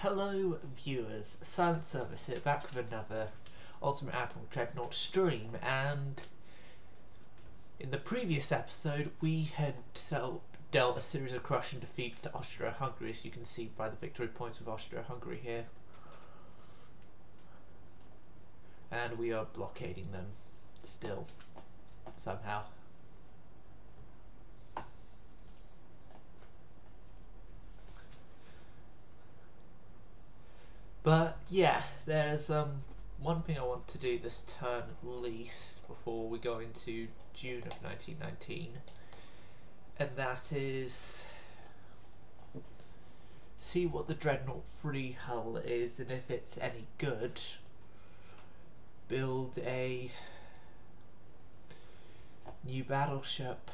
Hello viewers, Silent Service here, back with another Ultimate Admiral Dreadnought stream, and in the previous episode we had dealt a series of crushing defeats to Austria-Hungary, as you can see by the victory points of Austria-Hungary here. And we are blockading them still, somehow. But yeah, there's one thing I want to do this turn at least before we go into June of 1919, and that is see what the Dreadnought free hull is, and if it's any good, build a new battleship.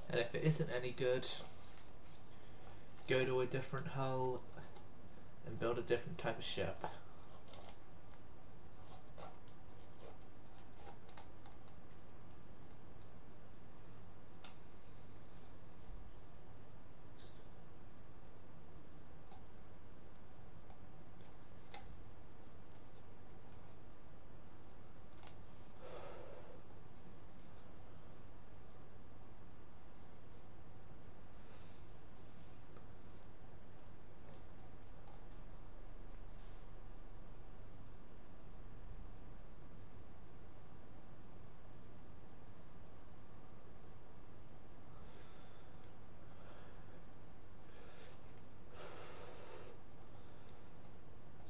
And if it isn't any good, go to a different hull and build a different type of ship.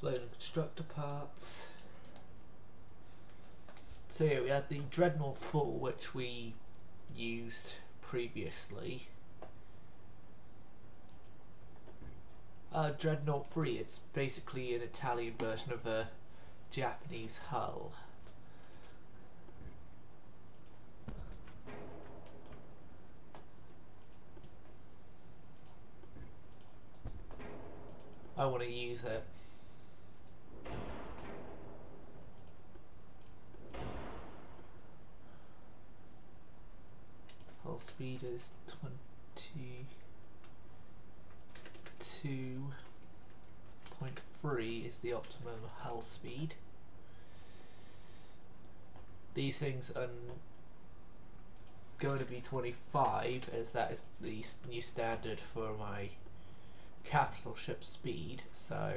Loading constructor parts. So yeah, we had the Dreadnought 4, which we used previously. Dreadnought 3, it's basically an Italian version of a Japanese hull. I want to use it. Hull speed is 22.3 is the optimum hull speed. These things are going to be 25, as that is the new standard for my capital ship speed, so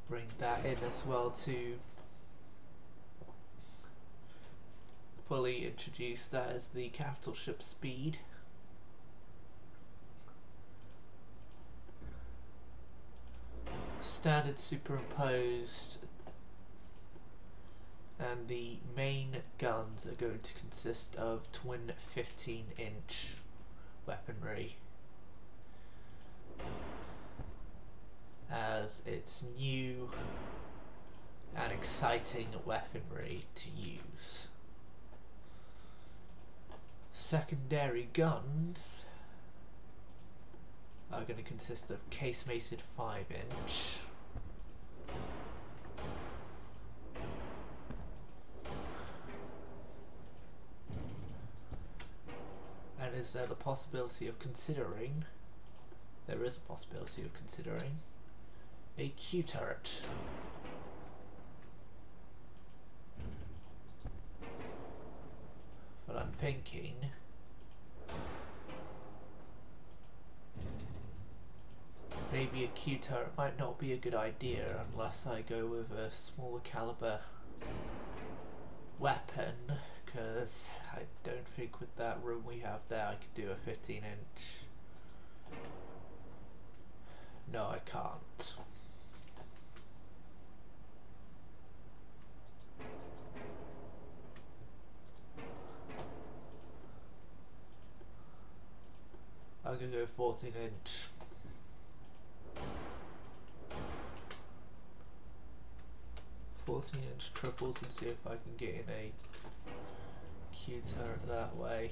bring that in as well to fully introduce that as the capital ship speed. Standard superimposed, and the main guns are going to consist of twin 15-inch weaponry, as it's new and exciting weaponry to use. Secondary guns are going to consist of casemated 5-inch, and is there the possibility of considering, there is a possibility of considering a Q turret. But I'm thinking maybe a Q turret might not be a good idea unless I go with a smaller caliber weapon, because I don't think with that room we have there I could do a 15-inch. No, I can't. I'm going to go 14-inch. Triples and see if I can get in a Q turret that way.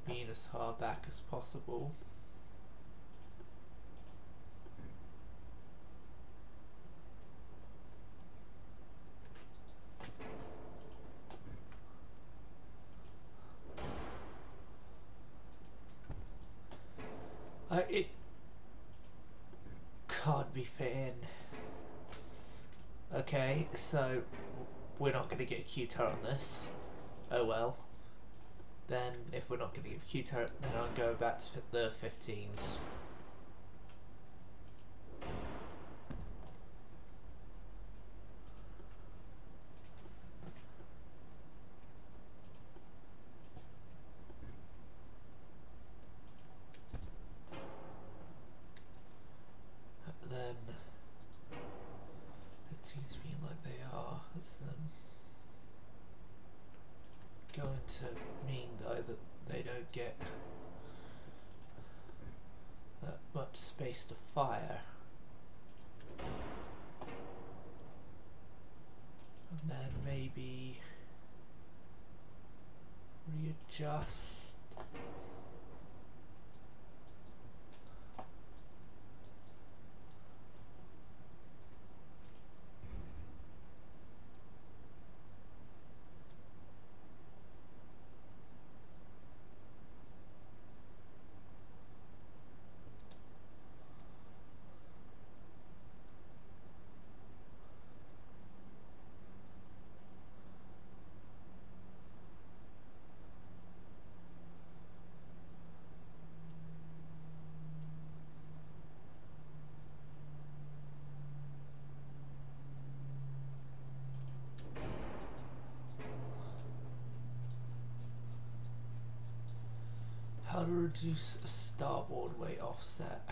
being as far back as possible. It can't be fitting. Okay, so we're not going to get a Q-turret on this. Oh well. Then, if we're not going to get a Q-turret, then I'll go back to the 15s. Then, 15s being like they are, it's going to mean though that they don't get that much space to fire. And then maybe readjust. How to reduce a starboard weight offset.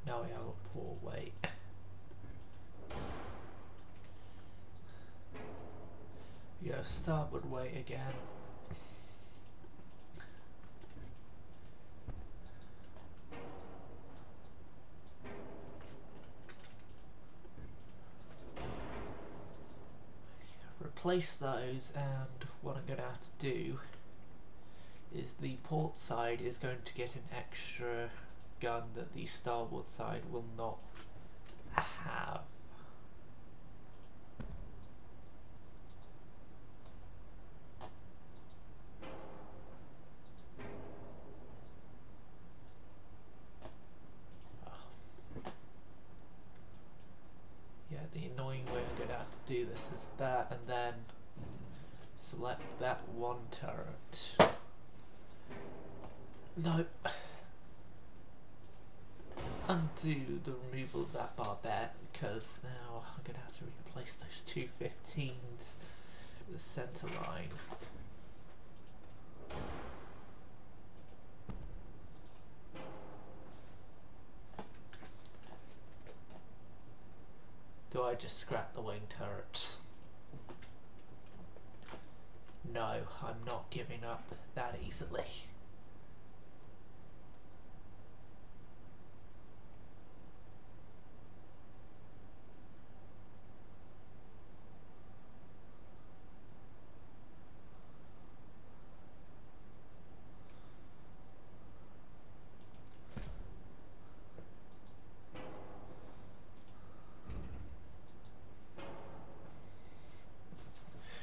Now we have a port weight. We got a starboard weight again. Replace those, and what I'm going to have to do is the port side is going to get an extra gun that the starboard side will not have. The annoying way I'm going to have to do this is that, and then select that one turret. Nope. Undo the removal of that barbette, because now I'm going to have to replace those two 15s with the centre line. Do I just scrap the wing turret? No, I'm not giving up that easily.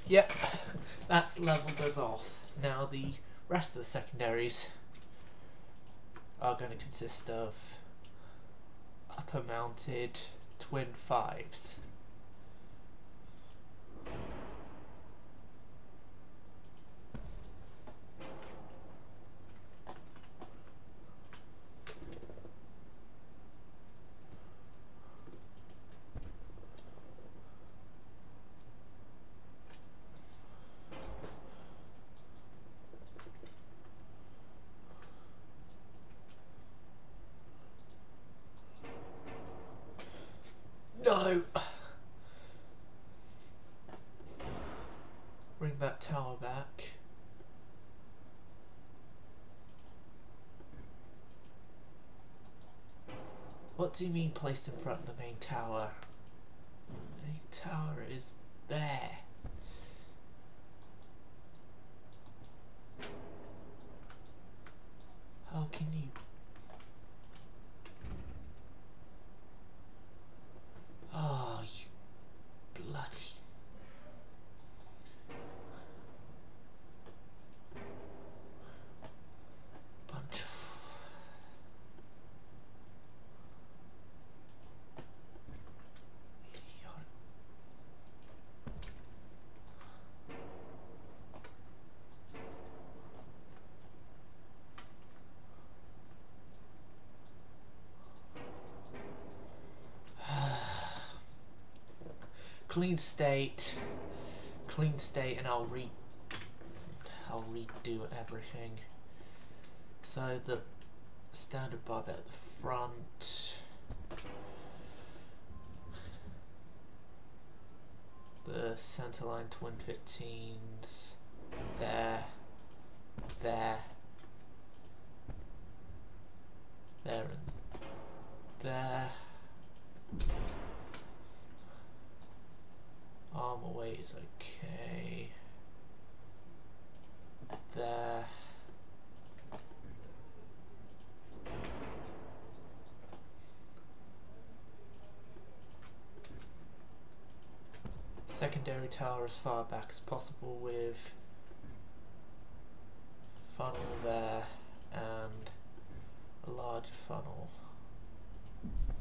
Yep, that's leveled us off. Now the rest of the secondaries are going to consist of upper mounted twin 5s. No! Bring that tower back. What do you mean placed in front of the main tower? The main tower is there. clean state, and I'll redo everything. So the standard bar bit at the front, the centerline twin 15s, there, and there. Armor weight is okay. There. Secondary tower as far back as possible with funnel there and a larger funnel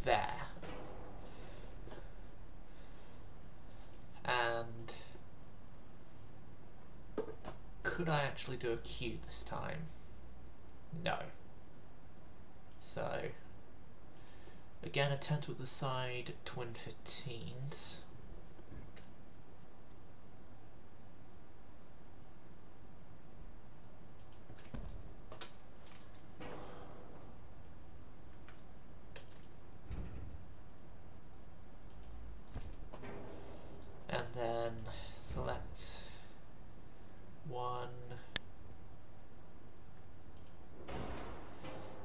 there. And could I actually do a Q this time? No. So again, a 10 to the side, twin 15s. And then select one.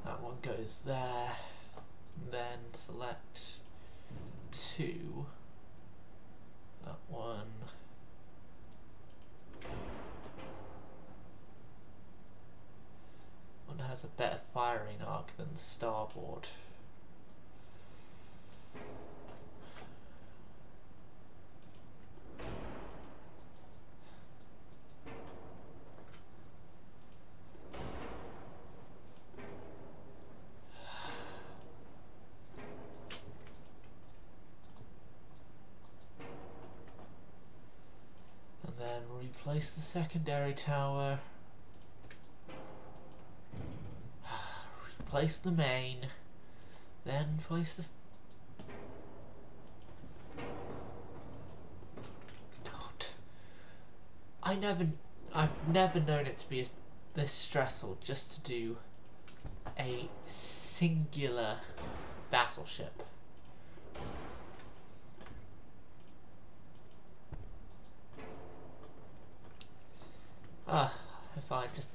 That one goes there. And then select two. That one. One has a better firing arc than the starboard. Then replace the secondary tower, replace the main, then place the... God, I've never known it to be this stressful just to do a singular battleship. If I just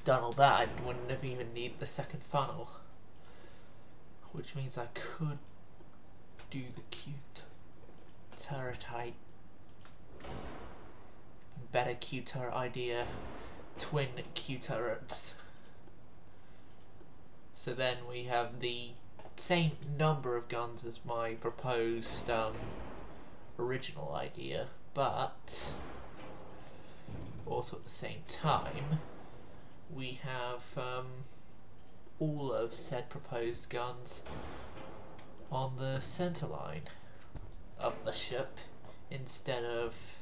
done all that, I wouldn't have even needed the second funnel. Which means I could do the cute turret height. Better Q turret idea. Twin Q turrets. So then we have the same number of guns as my proposed original idea, but also at the same time we have all of said proposed guns on the center line of the ship instead of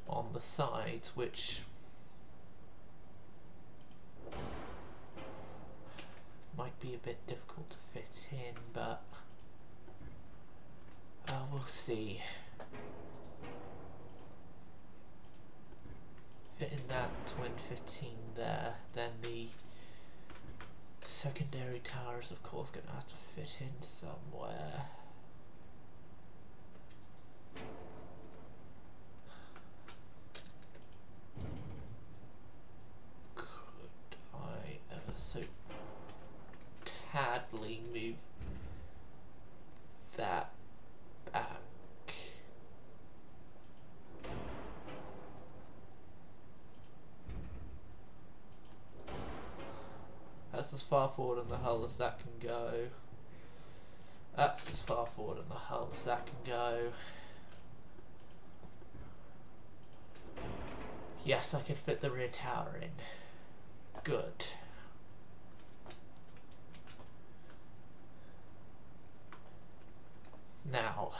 on the sides, which might be a bit difficult to fit in, but we'll see. Fit in that twin 15 there, then the secondary tower is of course going to have to fit in somewhere. Could I ever so tadly move that back? That's as far forward on the hull as that can go. That's as far forward on the hull as that can go. Yes, I can fit the rear tower in. Good. Now,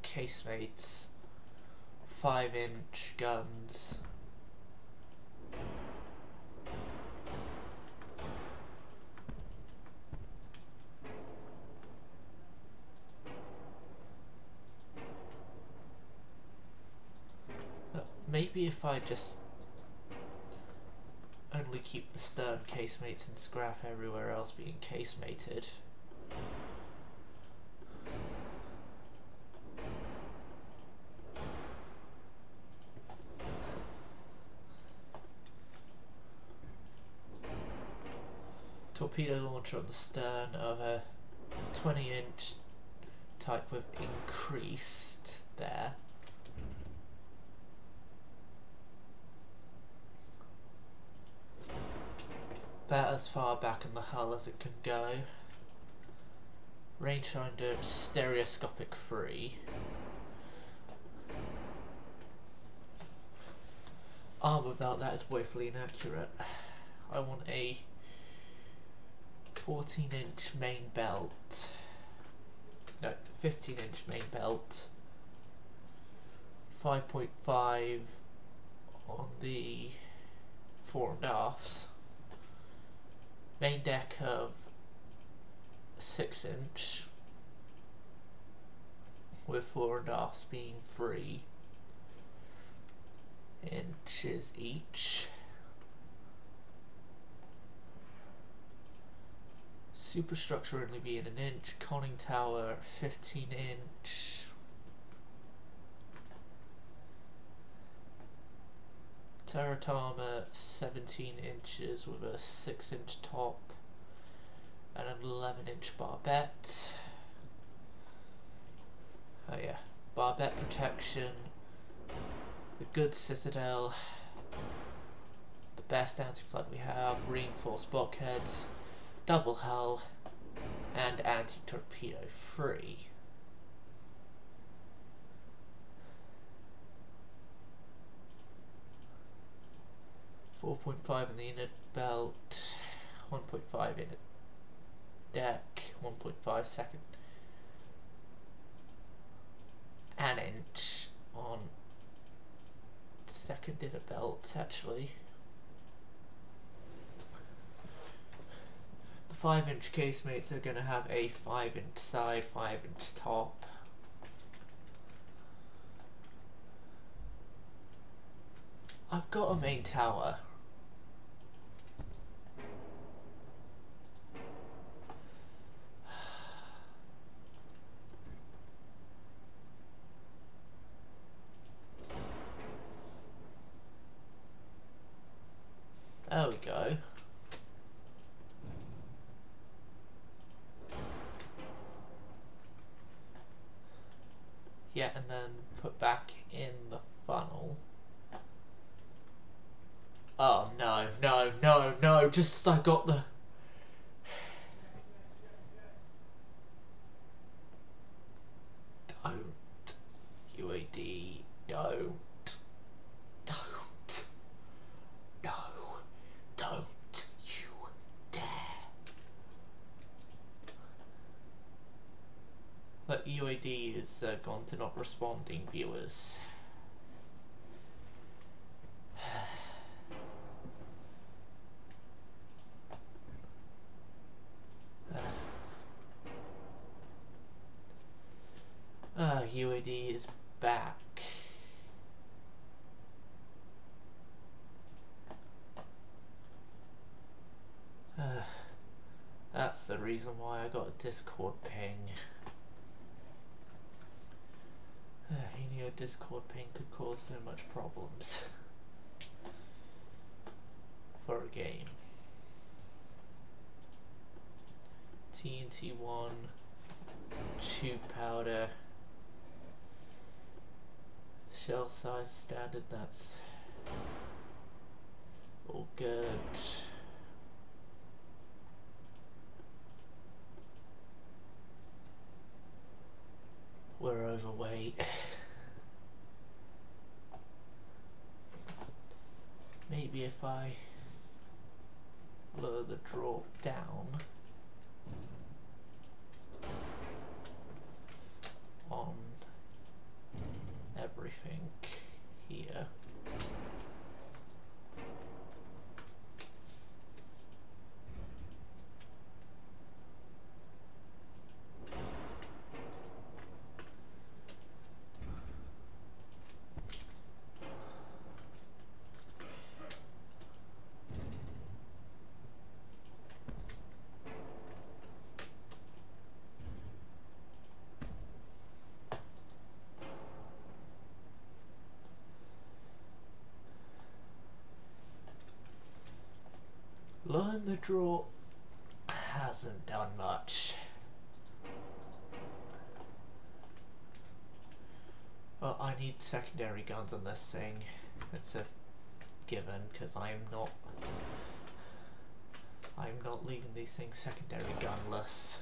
casemates, 5-inch guns. Maybe if I just only keep the stern casemates and scrap everywhere else being casemated. Torpedo launcher on the stern of a 20-inch type with increased there. That as far back in the hull as it can go. Rangefinder stereoscopic free. Armour without that is woefully inaccurate. I want a 14-inch main belt. No, 15-inch main belt. 5.5 on the fore and aft. Main deck of 6-inch with fore and aft being 3 inches each. Superstructure only being 1 inch. Conning tower 15-inch. Turret armour 17 inches with a 6-inch top and an 11-inch barbette. Oh yeah, barbette protection, the good citadel, the best anti-flood we have, reinforced bulkheads, double hull, and anti-torpedo free. .5 in the inner belt, 1.5 in a deck, 1.5 second, an inch on second inner belt actually. The 5-inch casemates are going to have a 5-inch side, 5-inch top. I've got a main tower. There we go. Yeah, and then put back in the funnel. Oh no, no, no, no, just I got the... Don't. UAD, don't. Don't. No. Don't you dare. But UAD is gone to not responding, viewers. UAD is back. That's the reason why I got a Discord ping. You know, Discord ping could cause so much problems for a game. TNT1, tube powder, shell size standard, that's all good. We're overweight. Maybe if I lower the drop down on everything here. draw hasn't done much. Well, I need secondary guns on this thing. It's a given, because I'm not leaving these things secondary gunless.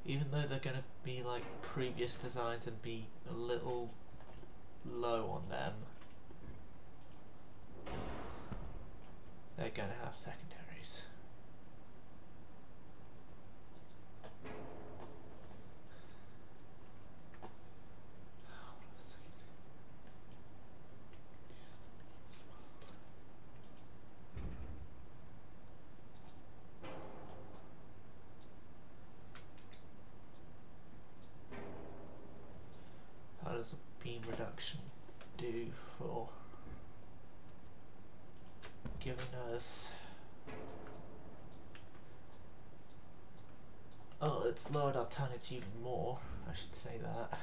Even though they're going to be like previous designs and be a little low on them, they're going to have secondaries. How does a beam reduction do for giving us... Oh, it's lowered our tonnage even more, I should say that.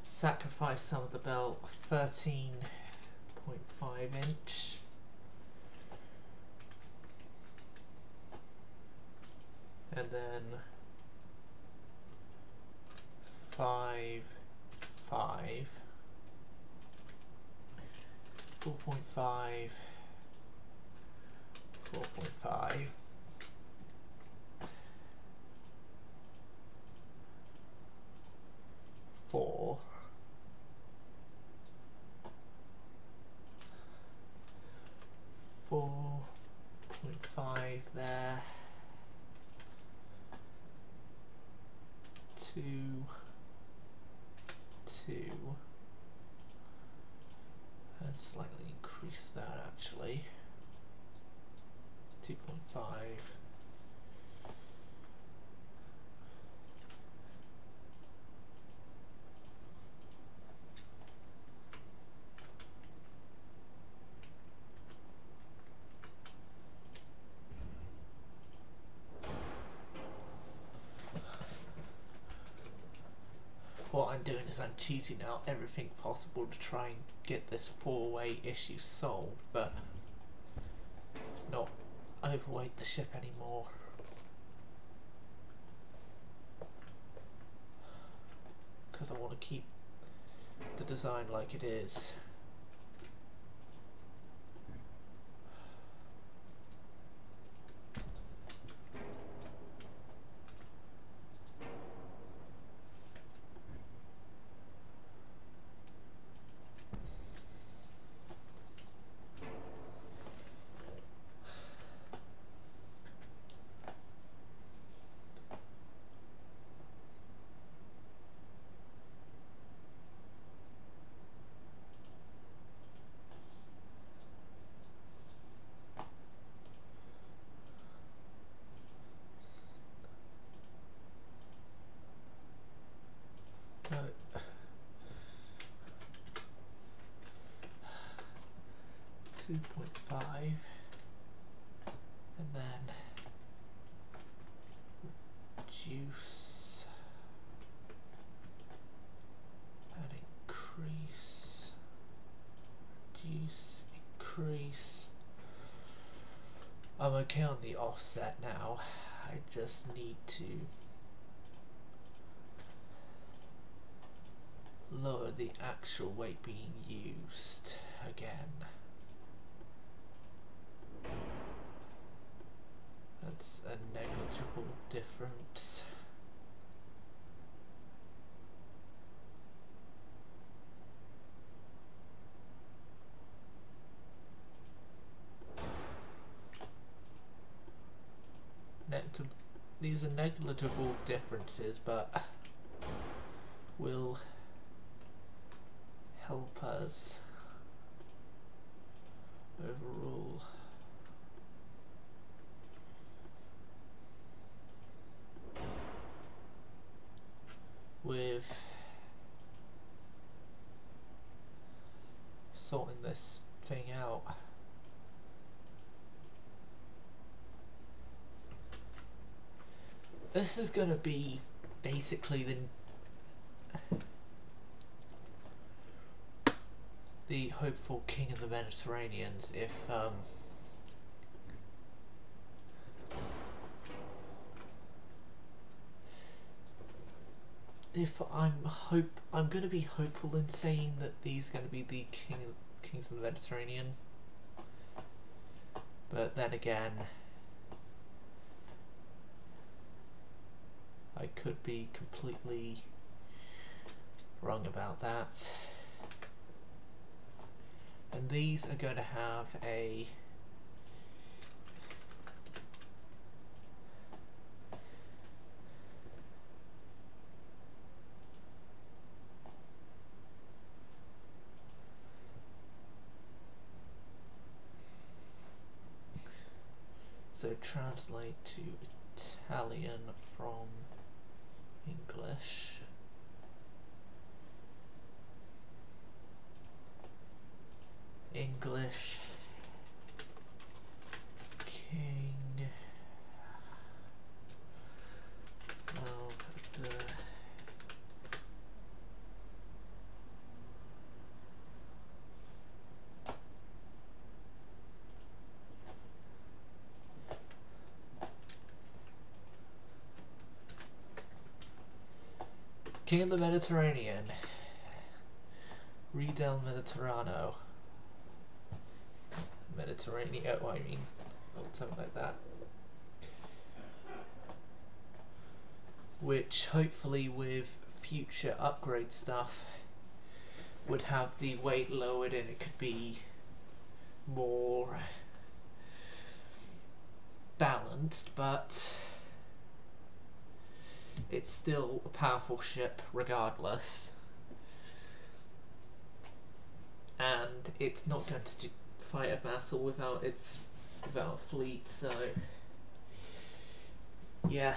Sacrifice some of the belt. 13.5 inch. And then 5.5. 4.5. 4.5. 4. 4.5 there. 2. 2. And slightly increase that actually. 2.5. What I'm doing is I'm cheating out everything possible to try and get this 4-way issue solved, but not overweight the ship anymore. Because I want to keep the design like it is. No. 2.5 and then reduce and increase, reduce, increase. I'm okay on the offset now. I just need to lower the actual weight being used again. That's a negligible difference. These are negligible differences, but will help us overall. With sorting this thing out. This is going to be basically the hopeful king of the Mediterraneans if I'm going to be hopeful in saying that these are going to be the kings of the Mediterranean, but then again, I could be completely wrong about that. And these are going to have a so translate to Italian from English. English king of the King of the Mediterranean. Read del Mediterraneo. Mediterranean, I mean, something like that. Which hopefully with future upgrade stuff would have the weight lowered and it could be more balanced, but it's still a powerful ship regardless, and it's not going to fight a battle without a fleet, so yeah,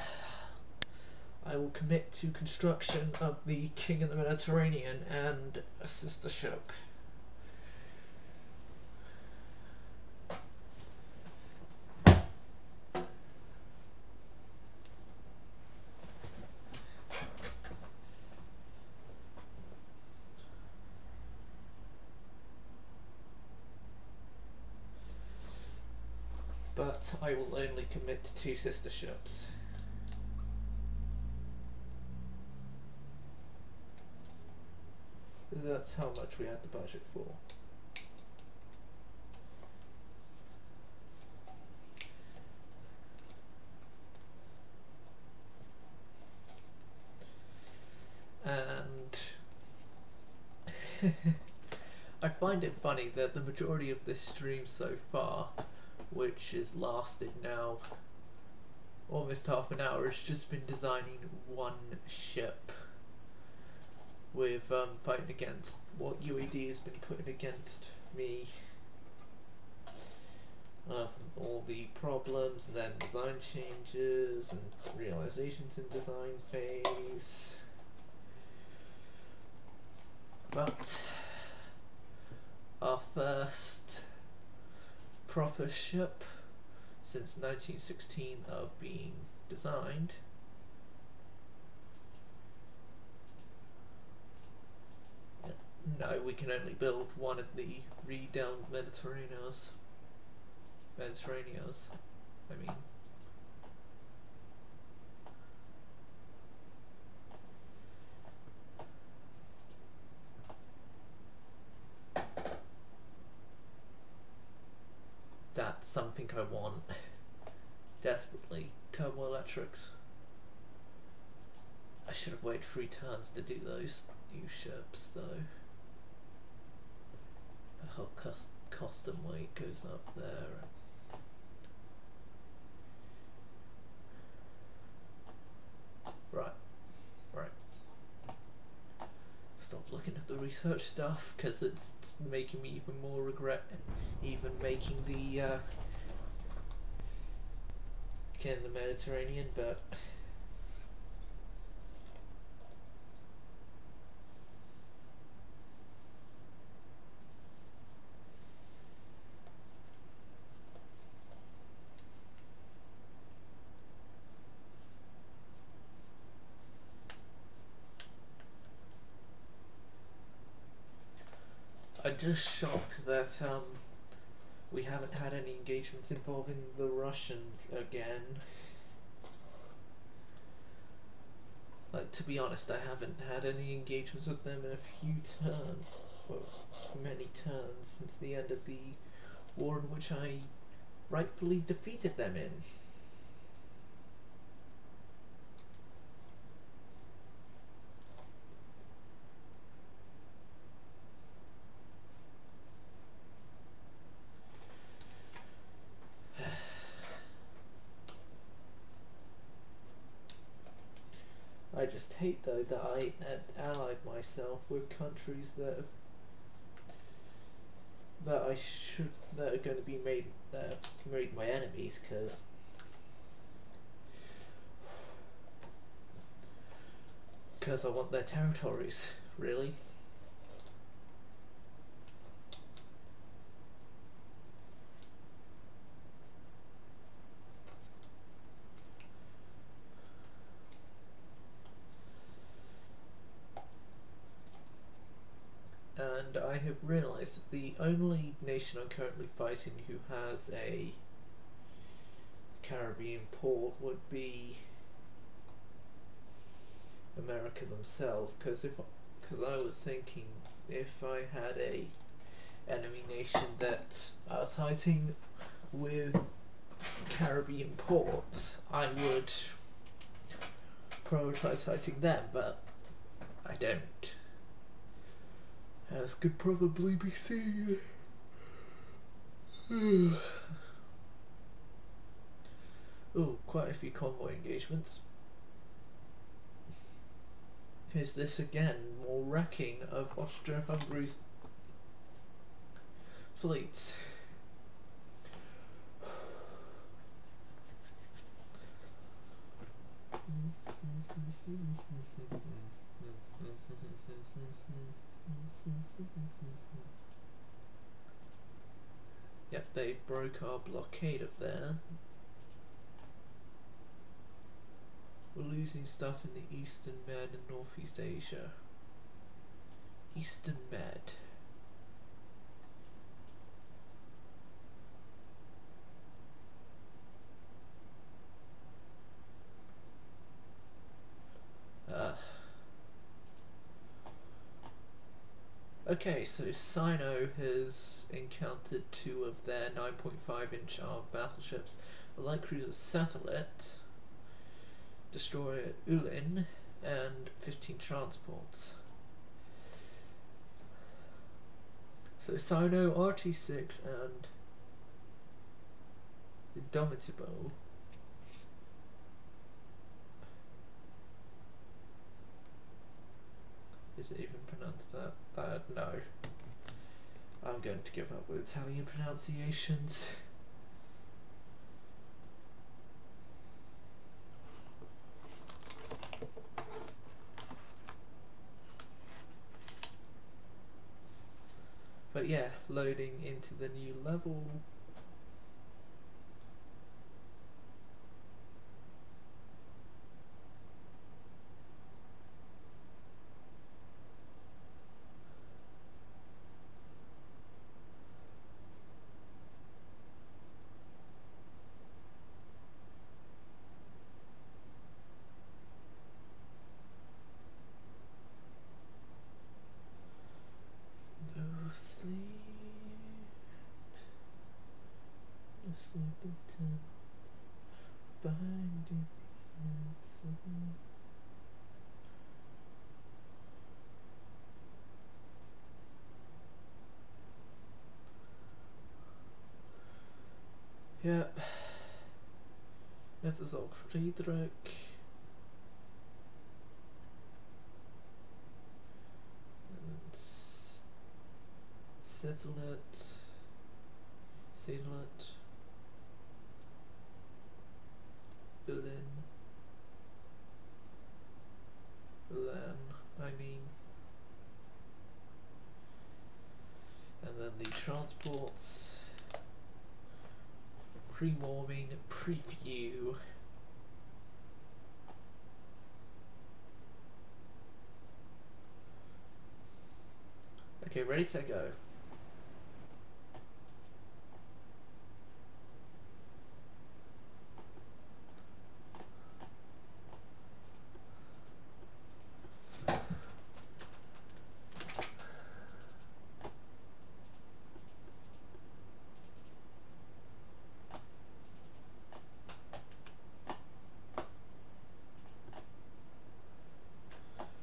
I will commit to construction of the King of the Mediterranean and a sister ship. But I will only commit to 2 sister ships. That's how much we had the budget for. And I find it funny that the majority of this stream so far, which has lasted now almost half an hour, has just been designing one ship with fighting against what UAD has been putting against me. All the problems and then design changes and realizations in design phase. But our first proper ship since 1916 of being designed no, we can only build one of the re-down Mediterraneans, I mean. That's something I want desperately. Turboelectrics. I should have waited 3 turns to do those new ships though. The whole cost and weight goes up there. Right. Stop looking at the research stuff, because it's making me even more regret even making the getting the Mediterranean, but I'm just shocked that we haven't had any engagements involving the Russians again. Like, to be honest, I haven't had any engagements with them in a few turns, well, many turns, since the end of the war in which I rightfully defeated them in. I just hate, though, that I had allied myself with countries that are going to be made my enemies, because I want their territories, really. And I have realised that the only nation I'm currently fighting who has a Caribbean port would be America themselves, because I was thinking if I had a enemy nation that I was fighting with Caribbean ports, I would prioritise fighting them, but I don't. As could probably be seen. Oh, quite a few convoy engagements. Is this again more wrecking of Austria-Hungary's fleets? Yep, they broke our blockade of there. We're losing stuff in the Eastern Med and Northeast Asia. Eastern Med. Okay, so Sino has encountered 2 of their 9.5-inch armed battleships, a light cruiser Satellite, destroyer Ulin, and 15 transports. So Sino, RT6, and Indomitable. Is it even pronounced that? No. I'm going to give up with Italian pronunciations. But yeah, loading into the new level. Sleep until binding hands. Yep. Net is ook Friedrich. And Desolate, Seedlet, Berlin, I mean, and then the transports, pre-warming, preview. Okay, ready, set, go.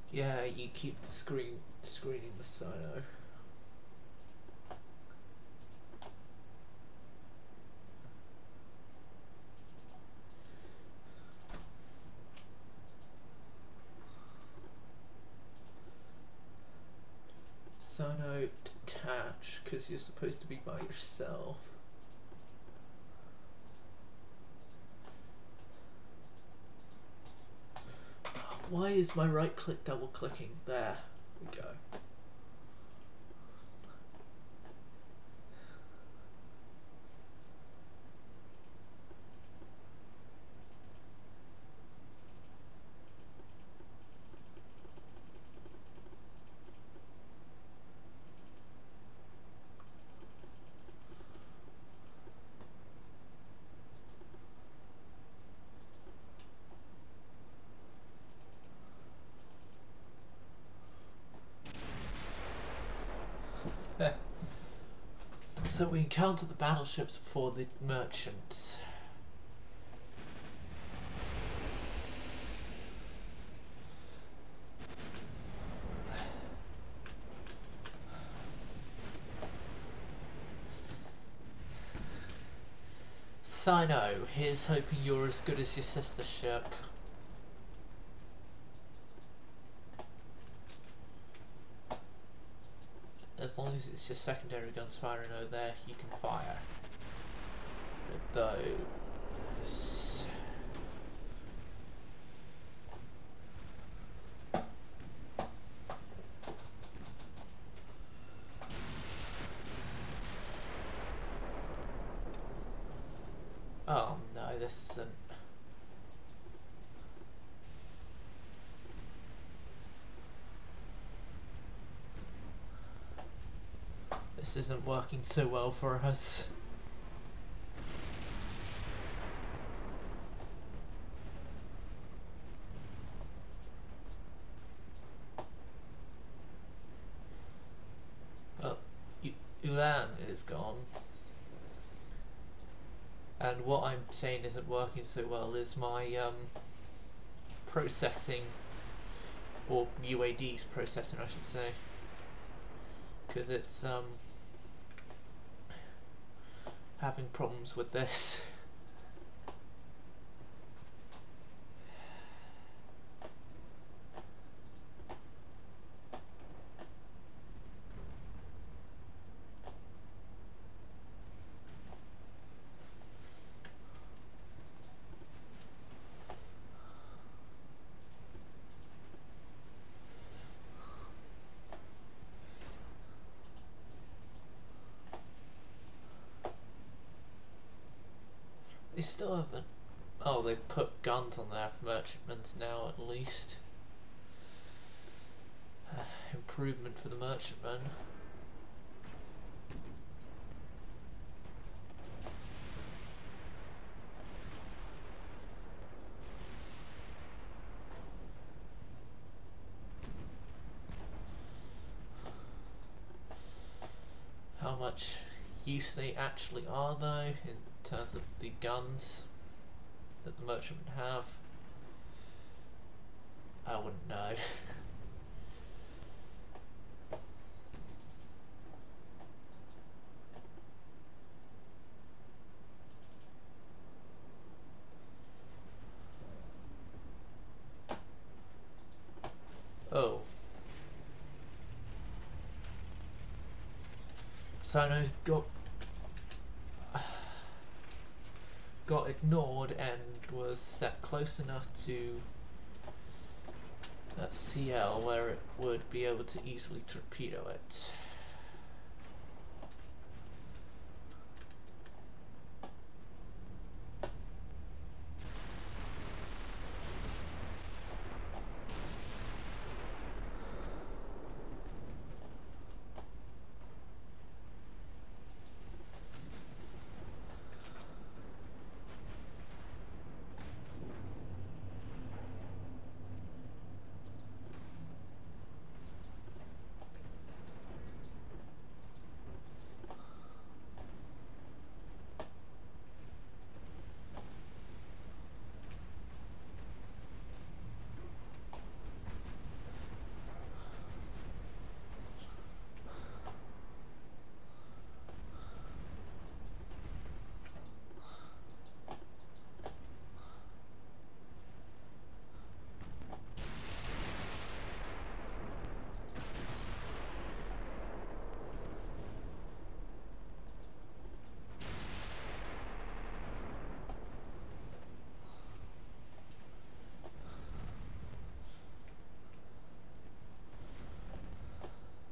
Yeah, you keep the screening the silo. Sino detach, because you're supposed to be by yourself. Why is my right click double clicking? There we go. So we encounter the battleships before the merchants. Sino, here's hoping you're as good as your sister ship. As long as it's your secondary guns firing over there, you can fire at those. Oh no, this isn't. This isn't working so well for us. Oh, Ulan is gone. And what I'm saying isn't working so well is my processing, or UAD's processing I should say, because it's having problems with this. They still haven't. Oh, they put guns on their merchantments now at least. Improvement for the merchantmen. How much use they actually are though in terms of the guns that the merchantmen have, I wouldn't know. Oh. Sino got ignored and was set close enough to that CL where it would be able to easily torpedo it.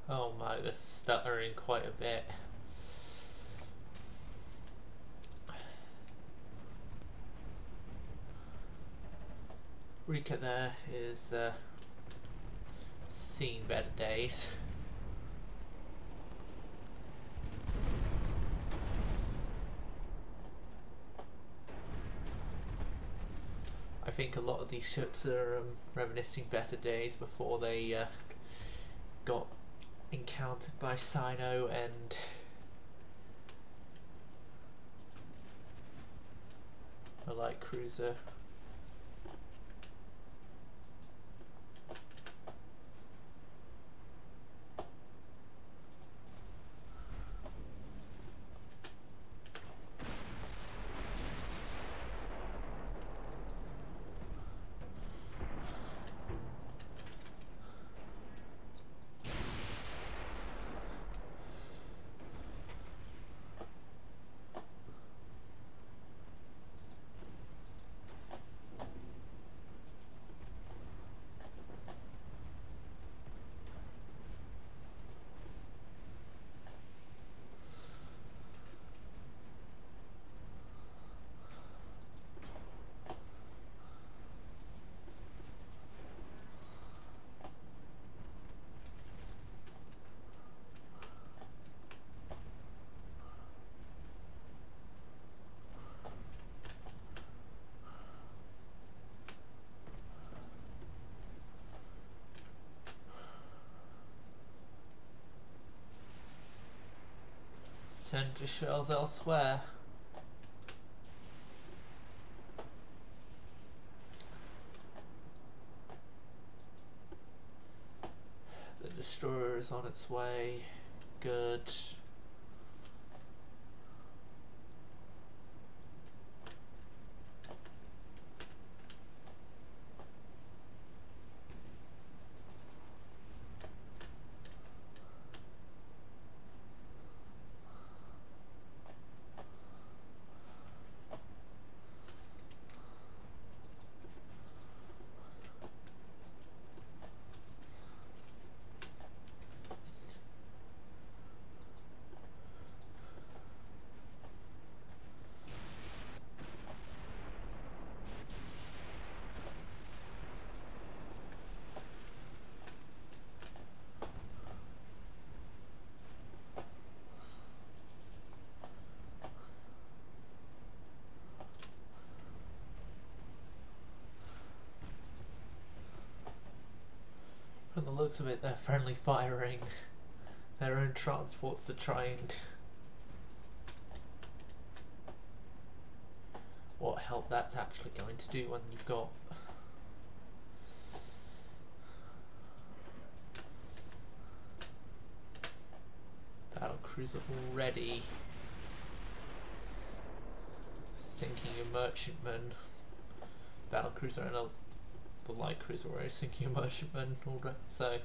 Oh my, this is stuttering quite a bit. Rika there is seen better days. I think a lot of these ships are reminiscing better days before they got encountered by Sino and a light cruiser. Send your shells elsewhere. The destroyer is on its way. Good. From the looks of it, they're friendly firing their own transports to try and what help that's actually going to do when you've got battle cruiser already sinking your merchantman, battle cruiser and the light cruiser already sinking your merchantman order, so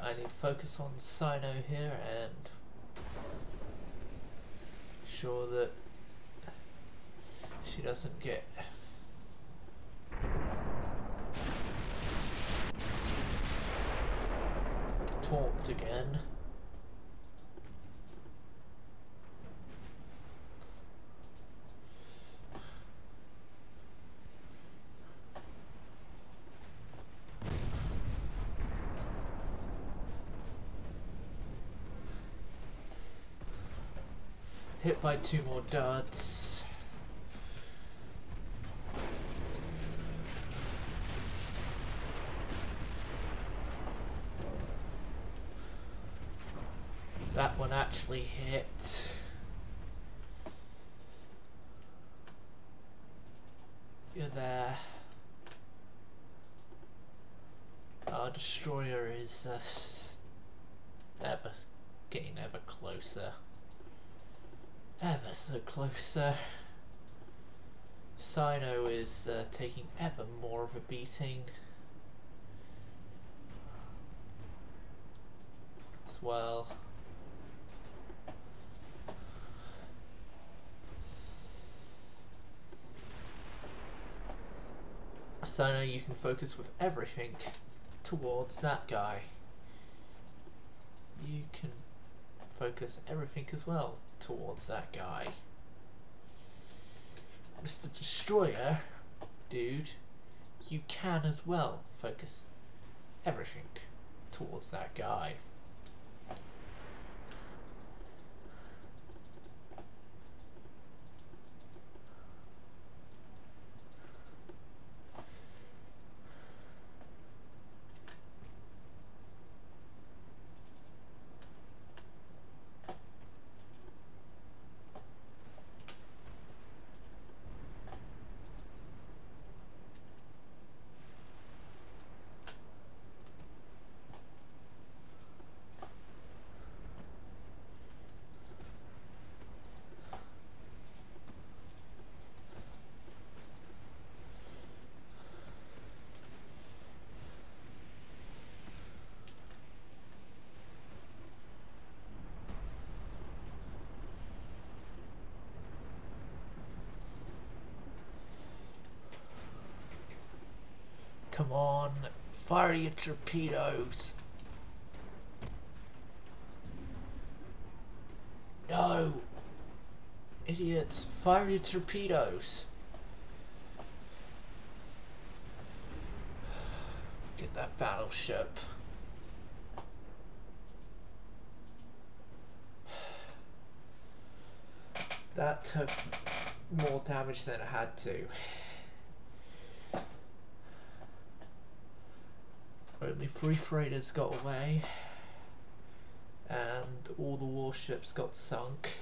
Right, I need to focus on Sino here and ensure that she doesn't get torped again. Hit by 2 more duds. That one actually hit. You're there. Our destroyer is getting ever closer. Ever so closer. Sino is taking ever more of a beating as well. Sino, you can focus with everything towards that guy. You can focus everything as well towards that guy. Mr. Destroyer, dude, you can as well focus everything towards that guy. Come on, fire your torpedoes. No! Idiots, fire your torpedoes. Get that battleship. That took more damage than it had to. Only 3 freighters got away, and all the warships got sunk.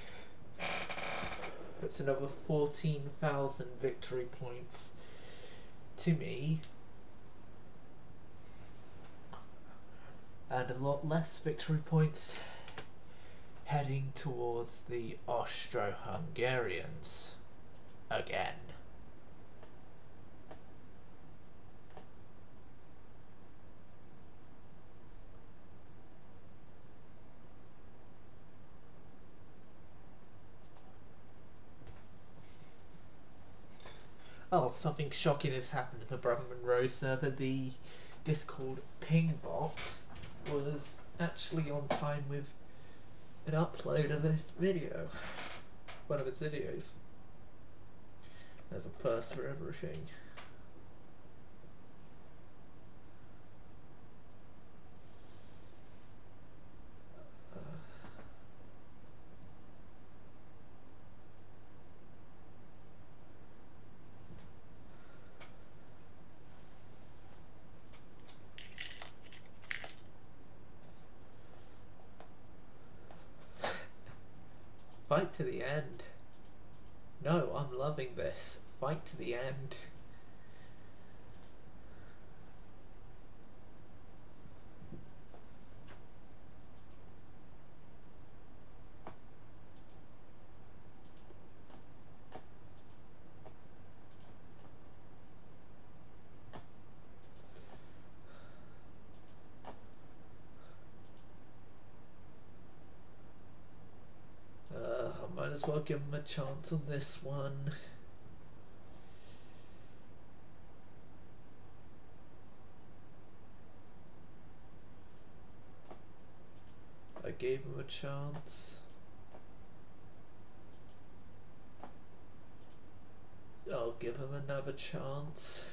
That's another 14,000 victory points to me, and a lot less victory points heading towards the Austro-Hungarians again. Oh, something shocking has happened in the Brother Monroe server. The Discord ping bot was actually on time with an upload of this video. One of his videos. There's a first for everything. Fight to the end. No, I'm loving this. Fight to the end. might as well give him a chance on this one. I gave him a chance. I'll give him another chance.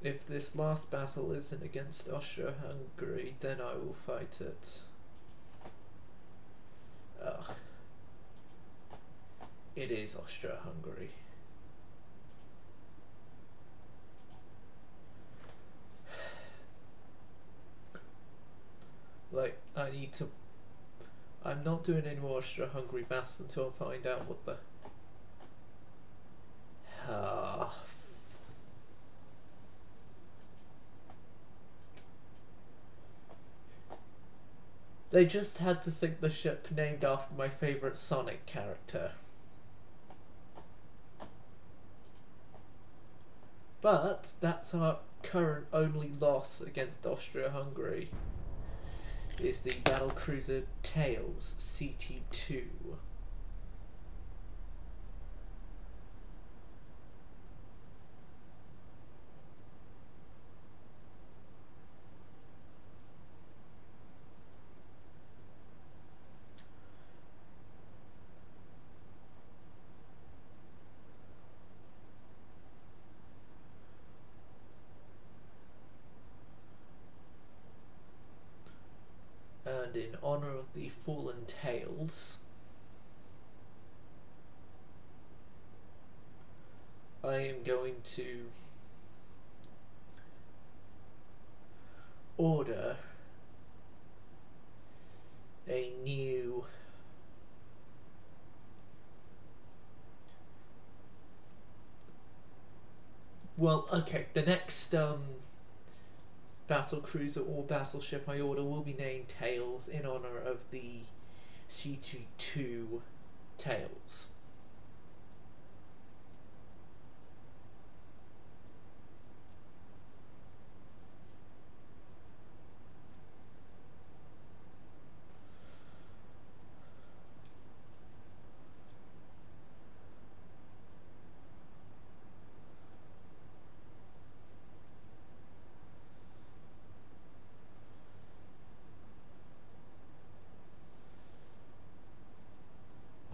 If this last battle isn't against Austria-Hungary, then I will fight it. Ugh. It is Austria-Hungary. Like, I'm not doing any more Austria-Hungary battles until I find out what the... They just had to sink the ship named after my favourite Sonic character. But that's our current only loss against Austria-Hungary, is the battlecruiser Tails CT2. And in honour of the fallen Tails, I am going to order a new the next battle cruiser or battleship I order will be named Tails in honour of the CT2 Tails.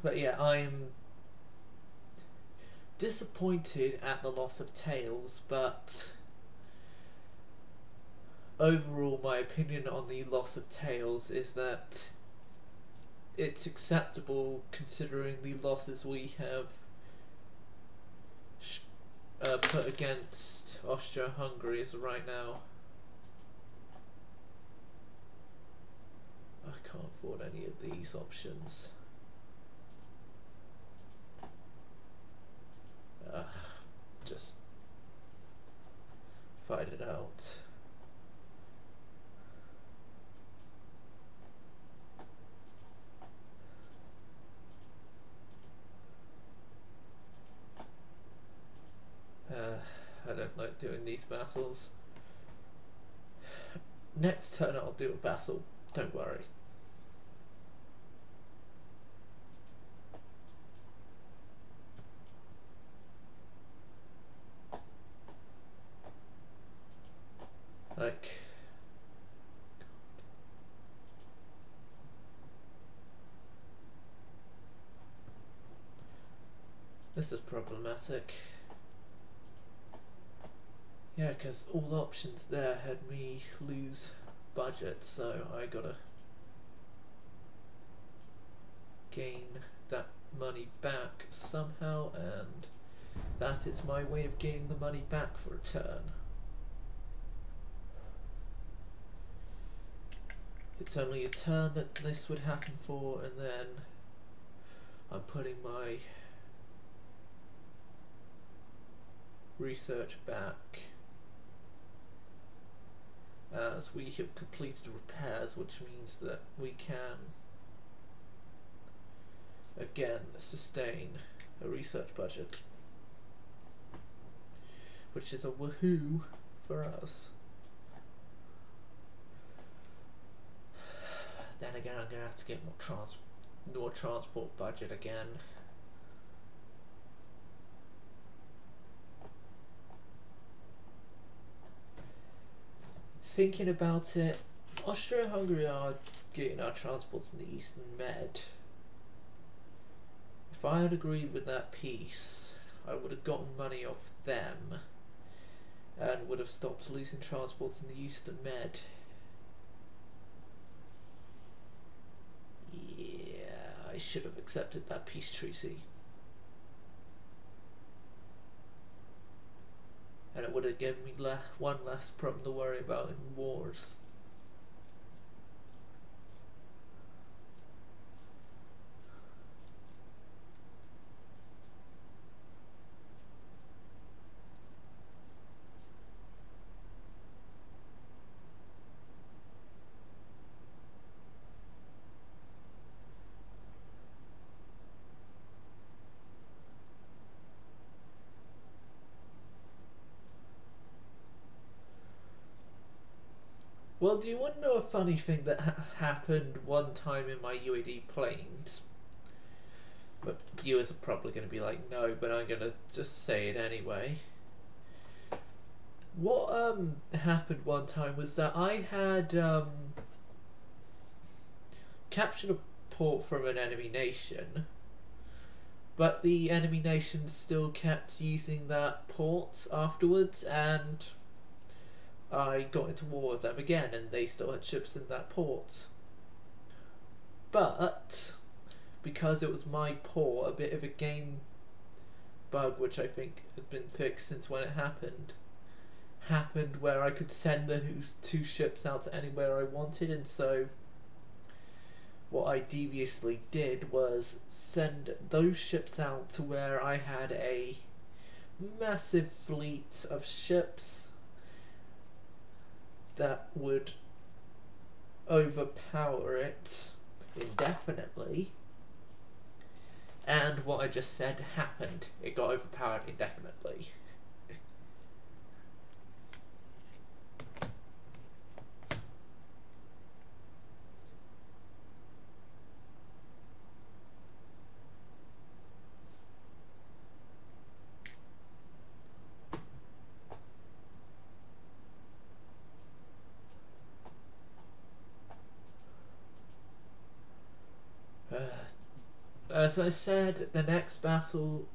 But yeah, I'm disappointed at the loss of Tails, but overall my opinion on the loss of Tails is that it's acceptable considering the losses we have put against Austria-Hungary as of right now. I can't afford any of these options. Just fight it out. I don't like doing these battles. Next turn I'll do a battle, don't worry. Like, this is problematic. Yeah, because all the options there had me lose budget, so I gotta gain that money back somehow, and that is my way of gaining the money back for a turn. It's only a turn that this would happen for, and then I'm putting my research back as we have completed repairs, which means that we can again sustain a research budget, which is a woohoo for us. Then again, I'm going to have to get more more transport budget again. Thinking about it, Austria and Hungary are getting our transports in the Eastern Med. If I had agreed with that peace, I would have gotten money off them and would have stopped losing transports in the Eastern Med. Yeah, I should have accepted that peace treaty. And it would have given me one less problem to worry about in wars. Well, do you want to know a funny thing that happened one time in my UAD planes? But viewers are probably going to be like, no, but I'm going to just say it anyway. What happened one time was that I had captured a port from an enemy nation, but the enemy nation still kept using that port afterwards, and I got into war with them again, and they still had ships in that port. But because it was my port, a bit of a game bug, which I think has been fixed since when it happened where I could send those two ships out to anywhere I wanted, and so what I deviously did was send those ships out to where I had a massive fleet of ships that would overpower it indefinitely, and what I just said happened. It got overpowered indefinitely. As I said, the next battle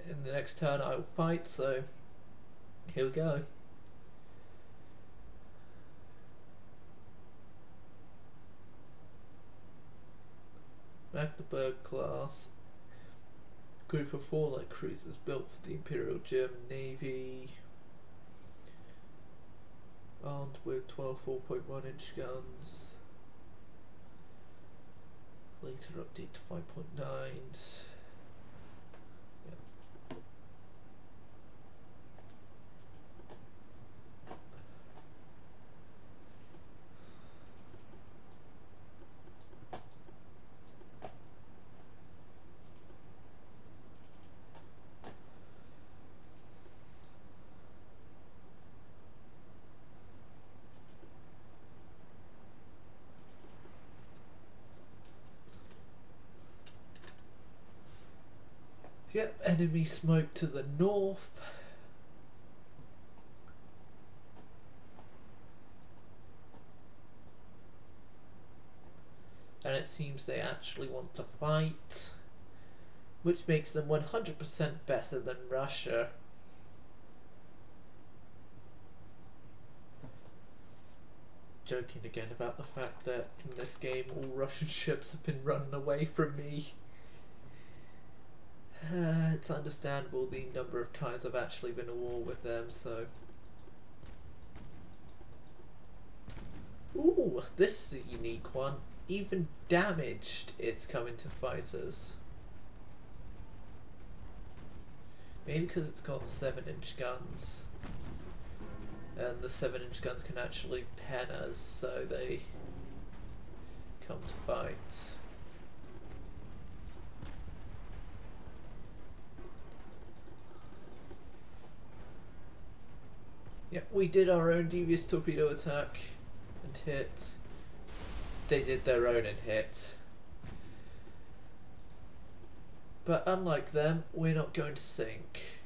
in the next turn I will fight, so here we go. Magdeburg class. Group of 4 light cruisers built for the Imperial German Navy. Armed with 12 4.1 inch guns. Later update to 5.9s. Yep, enemy smoke to the north. And it seems they actually want to fight, which makes them 100% better than Russia. Joking again about the fact that in this game all Russian ships have been running away from me. It's understandable the number of times I've actually been at war with them, so... Ooh, this is a unique one. Even damaged, it's coming to fighters. Maybe because it's got 7-inch guns. And the 7-inch guns can actually pen us, so they come to fight. Yeah, we did our own devious torpedo attack and hit. They did their own and hit. But unlike them, we're not going to sink.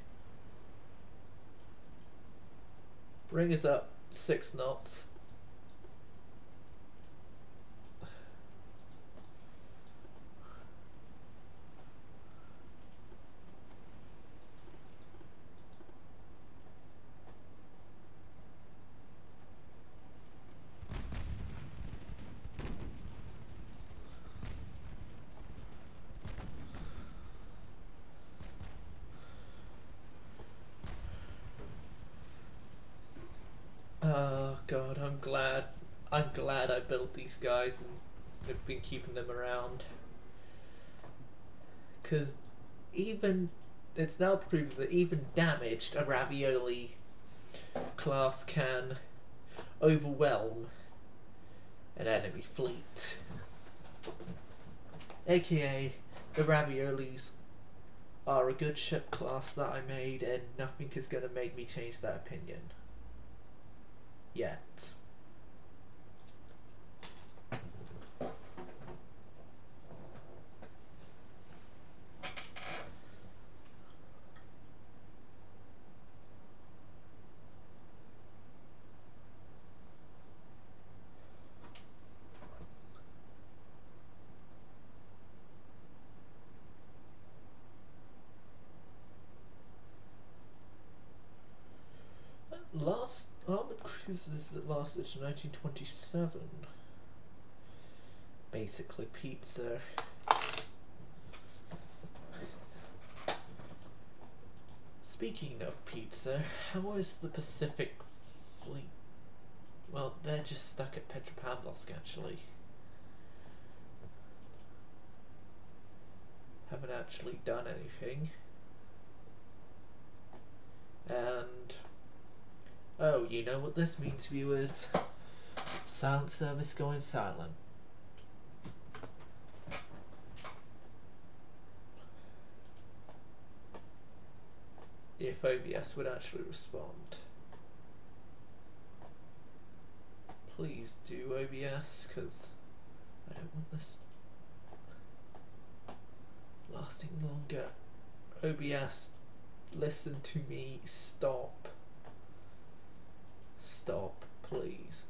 Ring is up 6 knots. Oh god, I'm glad I built these guys and have been keeping them around. Because it's now proven that even damaged, a ravioli class can overwhelm an enemy fleet. AKA, the raviolis are a good ship class that I made, and nothing is going to make me change that opinion. Yet. Last armoured cruisers that lasted to 1927. Basically pizza. Speaking of pizza, how is the Pacific Fleet? Well, they're just stuck at Petropavlovsk actually. Haven't actually done anything. And oh, you know what this means, viewers? Silent service going silent. If OBS would actually respond. Please do, OBS, because I don't want this lasting longer. OBS, listen to me. Stop. Stop, please.